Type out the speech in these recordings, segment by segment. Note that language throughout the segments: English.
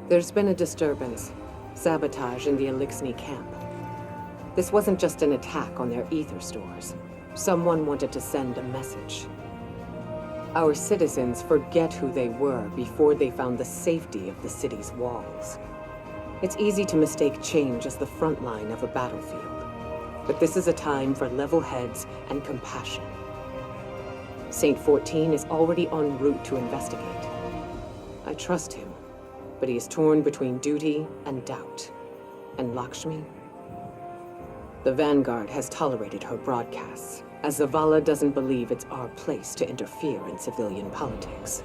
There's been a disturbance. Sabotage in the Elixni camp. This wasn't just an attack on their ether stores. Someone wanted to send a message. Our citizens forget who they were before they found the safety of the city's walls. It's easy to mistake change as the front line of a battlefield. But this is a time for level heads and compassion. Saint 14 is already en route to investigate. I trust him, but he is torn between duty and doubt. And Lakshmi? The Vanguard has tolerated her broadcasts, as Zavala doesn't believe it's our place to interfere in civilian politics.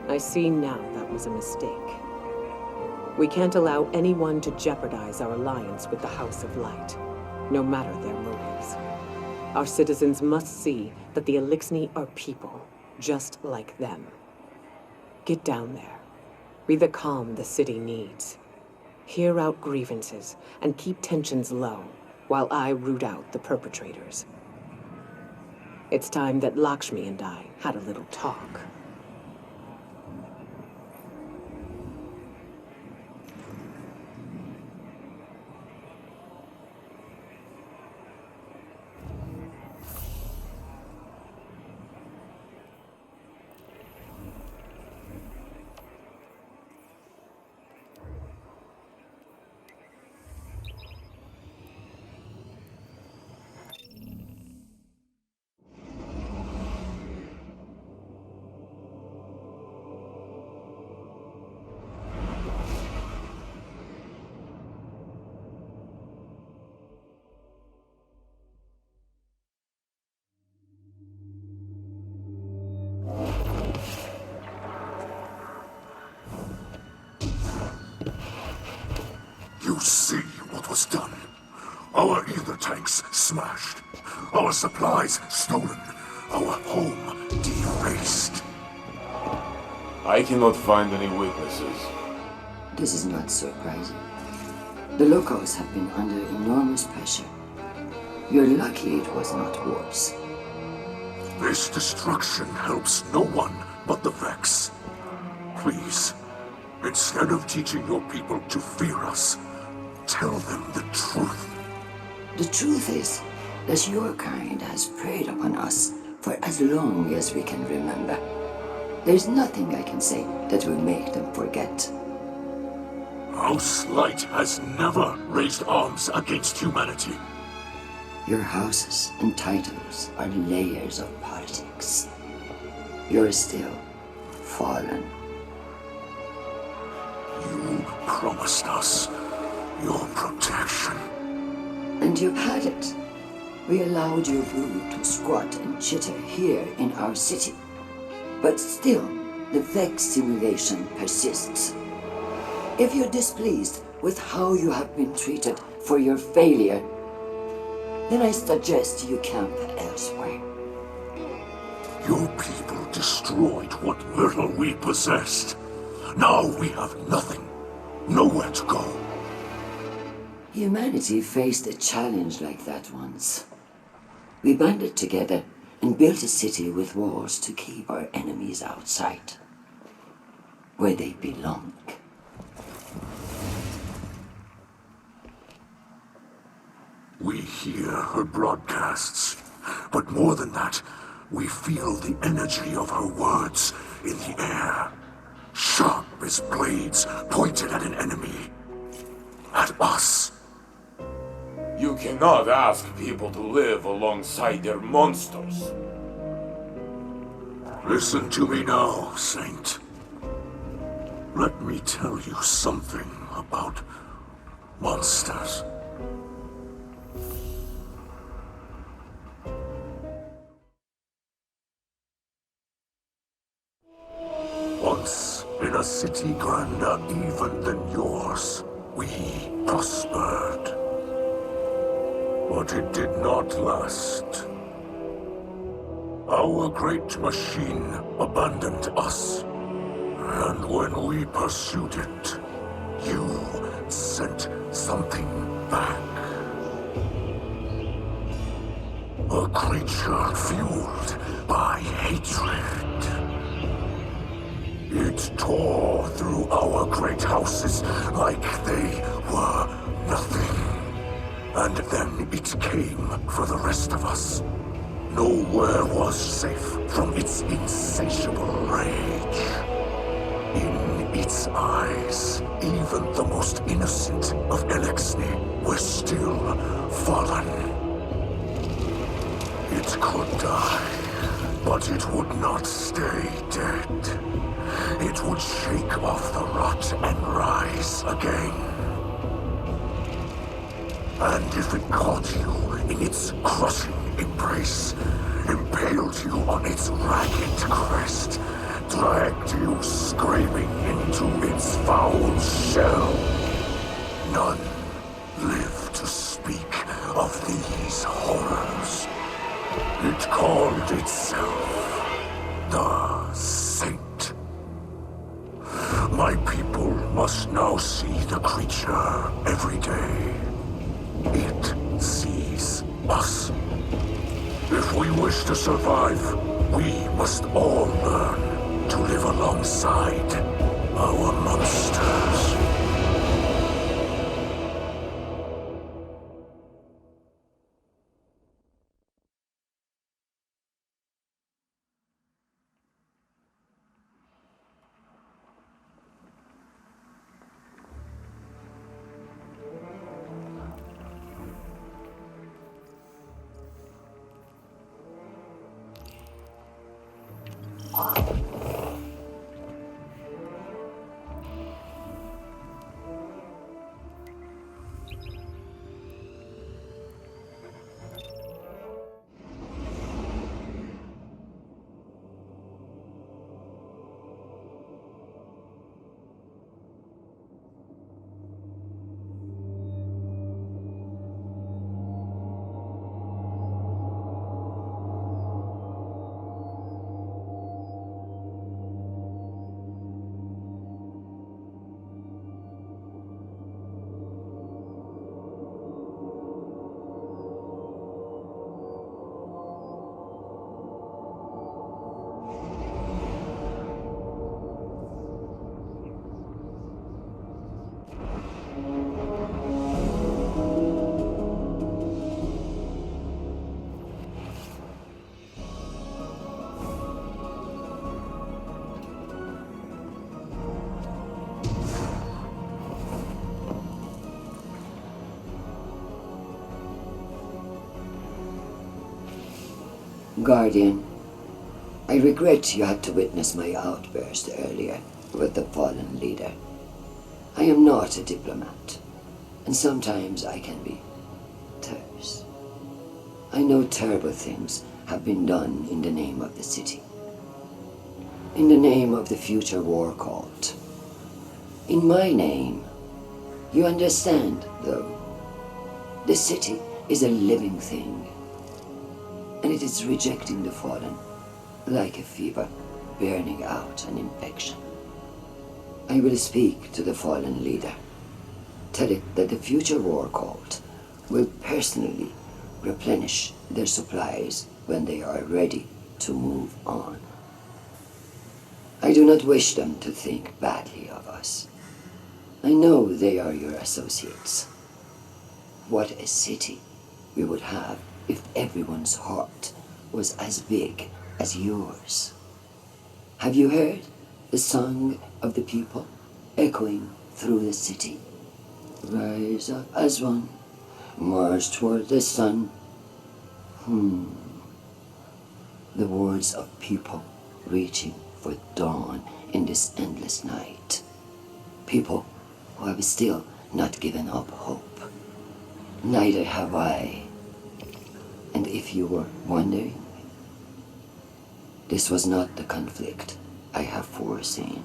I see now that was a mistake. We can't allow anyone to jeopardize our alliance with the House of Light, no matter their motives. Our citizens must see that the Elixni are people, just like them. Get down there. Be the calm the city needs. Hear out grievances and keep tensions low while I root out the perpetrators. It's time that Lakshmi and I had a little talk. You see what was done. Our ether tanks smashed. Our supplies stolen. Our home defaced. I cannot find any witnesses. This is not surprising. The locals have been under enormous pressure. You're lucky it was not worse. This destruction helps no one but the Vex. Please, instead of teaching your people to fear us, tell them the truth. The truth is that your kind has preyed upon us for as long as we can remember. There's nothing I can say that will make them forget. House Light has never raised arms against humanity. Your houses and titles are layers of politics. You're still fallen. You promised us your protection. And you've had it. We allowed your brood to squat and chitter here in our city. But still, the Vex simulation persists. If you're displeased with how you have been treated for your failure, then I suggest you camp elsewhere. Your people destroyed what little we possessed. Now we have nothing. Nowhere to go. Humanity faced a challenge like that once. We banded together and built a city with walls to keep our enemies outside, where they belong. We hear her broadcasts, but more than that, we feel the energy of her words in the air, sharp as blades pointed at an enemy, at us. You cannot ask people to live alongside their monsters. Listen to me now, Saint. Let me tell you something about monsters. Once, in a city grander even than yours, we prospered. But it did not last. Our great machine abandoned us. And when we pursued it, you sent something back. A creature fueled by hatred. It tore through our great houses like they were nothing. And then it came for the rest of us. Nowhere was safe from its insatiable rage. In its eyes, even the most innocent of Elixni were still fallen. It could die, but it would not stay dead. It would shake off the rot and rise again. And if it caught you in its crushing embrace, impaled you on its ragged crest, dragged you screaming into its foul shell, none live to speak of these horrors. It called itself the Saint. My people must now see the creature every day. It sees us. If we wish to survive, we must all learn to live alongside our monsters. Guardian, I regret you had to witness my outburst earlier with the fallen leader. I am not a diplomat, and sometimes I can be terse. I know terrible things have been done in the name of the city. In the name of the future war cult. In my name. You understand, though? The city is a living thing. And it is rejecting the fallen, like a fever burning out an infection. I will speak to the fallen leader. Tell it that the future war cult will personally replenish their supplies when they are ready to move on. I do not wish them to think badly of us. I know they are your associates. What a city we would have if everyone's heart was as big as yours. Have you heard the song of the people echoing through the city? Rise up as one, march toward the sun. The words of people reaching for dawn in this endless night. People who have still not given up hope. Neither have I. And if you were wondering, this was not the conflict I have foreseen.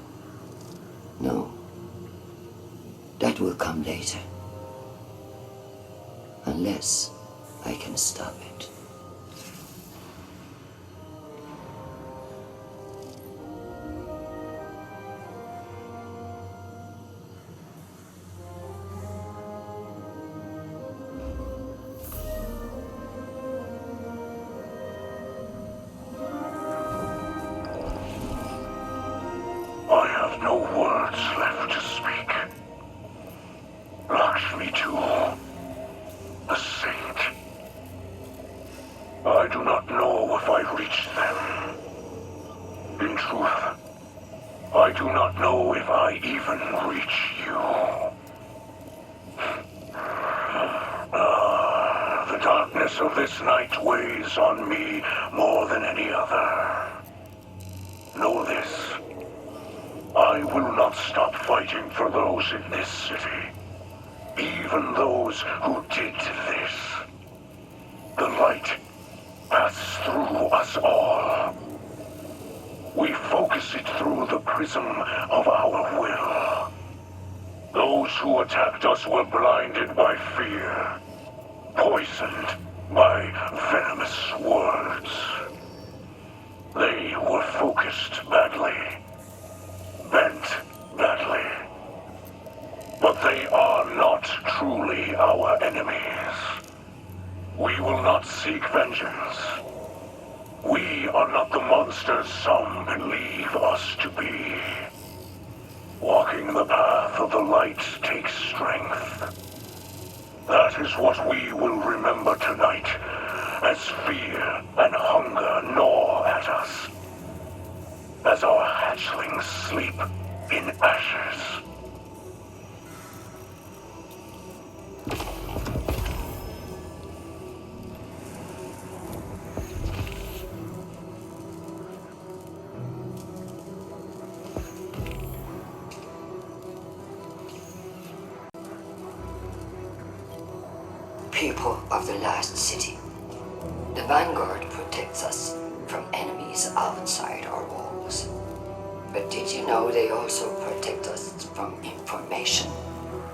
No, that will come later. Unless I can stop it. I have no words left to speak. Lakshmi too, the saint. I do not know if I reached them. In truth, I do not know if I even reach you. The darkness of this night weighs on me more than any other. Know this. I will not stop fighting for those in this city. Even those who did this. The light passes through us all. We focus it through the prism of our will. Those who attacked us were blinded by fear, poisoned by venomous words. They were focused badly, bent badly. But they are not truly our enemies. We will not seek vengeance. We are not the monsters some believe us to be. Walking the path of the light takes strength. That is what we will remember tonight, as fear and hunger gnaw at us. As our hatchlings sleep in ashes. People of the last city, the Vanguard protects us from enemies outside our walls. But did you know they also protect us from information?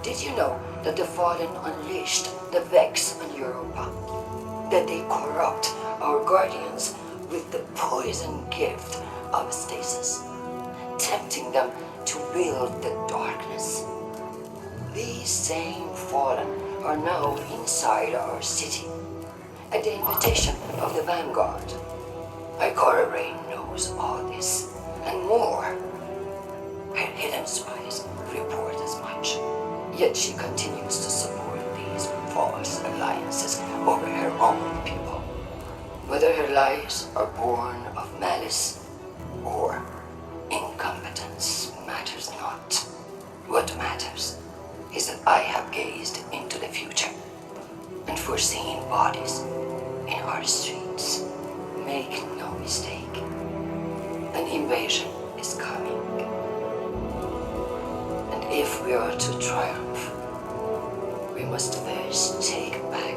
Did you know that the Fallen unleashed the Vex on Europa? That they corrupt our guardians with the poison gift of stasis, tempting them to wield the darkness? These same Fallen are now inside our city, at the invitation of the Vanguard. Ikora Rain knows all this, and more. Her hidden spies report as much, yet she continues to support these false alliances over her own people. Whether her lies are born of malice or incompetence matters not. What matters is that I have gazed into the future and foreseen bodies in our streets. Make no mistake, an invasion is coming. And if we are to triumph, we must first take back